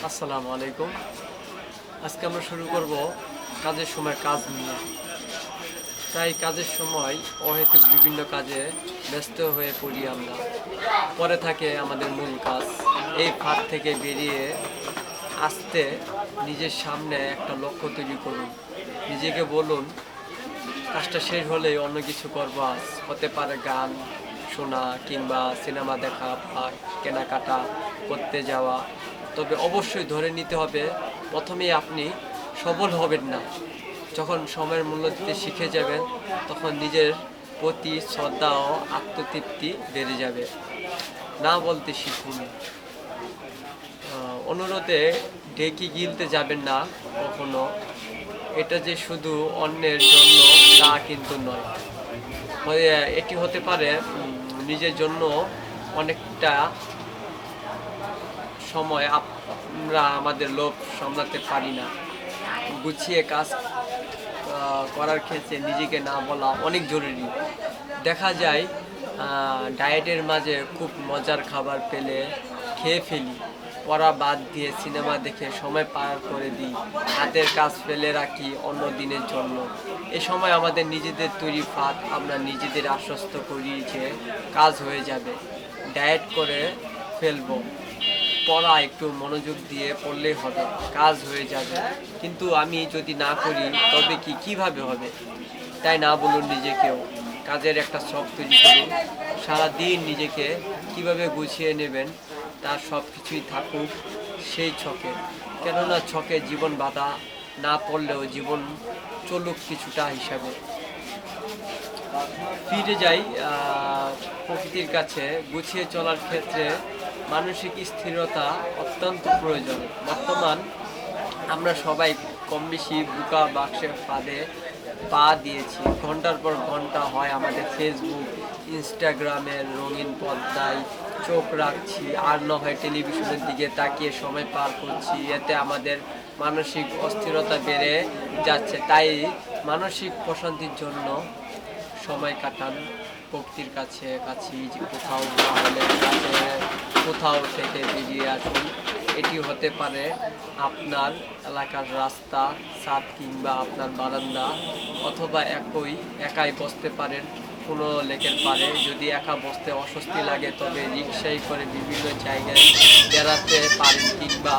আসসালামু আলাইকুম। আজকে আমরা শুরু করব কাজের সময় কাজ নিয়ে। তাই কাজের সময় অহেতুক বিভিন্ন কাজে ব্যস্ত হয়ে পড়ি আমরা। পরে থাকে আমাদের মূল কাজ। এই ফাঁদ থেকে বেরিয়ে আসতে নিজের সামনে একটা লক্ষ্য তৈরি করুন। নিজেকে বলুন, কাজটা শেষ হলেই অন্য কিছু করবো আজ। হতে পারে গান শোনা কিংবা সিনেমা দেখা বা কেনাকাটা করতে যাওয়া। তবে অবশ্যই ধরে নিতে হবে, প্রথমেই আপনি সফল হবেন না। যখন সময়ের মূল্য দিতে শিখে যাবেন, তখন নিজের প্রতি শ্রদ্ধা ও আত্মতৃপ্তি বেড়ে যাবে। না বলতে শিখুন। অনুরোধে ঢেকি গিলতে যাবেন না কখনো। এটা যে শুধু অন্যের জন্য তা কিন্তু নয়। এটি হতে পারে নিজের জন্য। অনেকটা সময় আমরা আমাদের লোভ সামলাতে পারি না। গুছিয়ে কাজ করার ক্ষেত্রে নিজেকে না বলা অনেক জরুরি। দেখা যায় ডায়েটের মাঝে খুব মজার খাবার পেলে খেয়ে ফেলি, পড়া বাদ দিয়ে সিনেমা দেখে সময় পার করে দিই, হাতের কাজ ফেলে রাখি অন্য দিনের জন্য। এ সময় আমাদের নিজেদের তৈরি ফাঁদ। আমরা নিজেদের আশ্বস্ত করি যে কাজ হয়ে যাবে, ডায়েট করে ফেলবো, পড়া একটু মনোযোগ দিয়ে পড়লেই হবে, কাজ হয়ে যাবে। কিন্তু আমি যদি না করি তবে কিভাবে হবে? তাই না বলুন নিজেকেও। কাজের একটা শখ তৈরি করুন। সারাদিন নিজেকে কিভাবে গুছিয়ে নেবেন তার সব কিছুই থাকুক সেই ছকে। কেননা ছকে জীবন বাধা না পড়লেও জীবন চলুক কিছুটা হিসাবে। ফিরে যাই প্রকৃতির কাছে। গুছিয়ে চলার ক্ষেত্রে মানসিক স্থিরতা অত্যন্ত প্রয়োজন। বর্তমান আমরা সবাই কম বেশি বোকা বাক্সের ফাঁদে পা দিয়েছি। ঘন্টার পর ঘন্টা হয় আমাদের ফেসবুক, ইনস্টাগ্রামের রঙিন পর্দায় চোখ রাখছি, আর না হয় টেলিভিশনের দিকে তাকিয়ে সময় পার করছি। এতে আমাদের মানসিক অস্থিরতা বেড়ে যাচ্ছে। তাই মানসিক প্রশান্তির জন্য সময় কাটান প্রকৃতির কাছে যে কোথাও না হলে কোথাও থেকে বেরিয়ে আসুন। এটি হতে পারে আপনার এলাকার রাস্তা, ছাদ কিংবা আপনার বারান্দা, অথবা একাই বসতে পারেন কোনো লেকের পাড়ে। যদি একা বসতে অস্বস্তি লাগে তবে রিক্সায় করে বিভিন্ন জায়গায় বেড়াতে পারেন কিংবা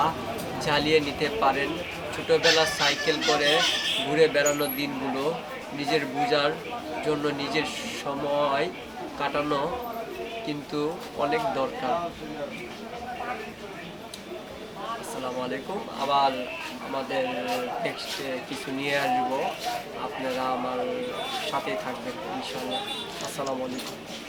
ঝালিয়ে নিতে পারেন। ছোটোবেলার সাইকেল করে ঘুরে বেড়ানোর দিনগুলো নিজের বোঝার জন্য নিজের সময় কাটানো কিন্তু অনেক দরকার। আসসালামু আলাইকুম। আবার আমাদের টেক্সটে কিছু নিয়ে আসবো, আপনারা আমার সাথেই থাকবেন ইনশাআল্লাহ। আসসালামু আলাইকুম।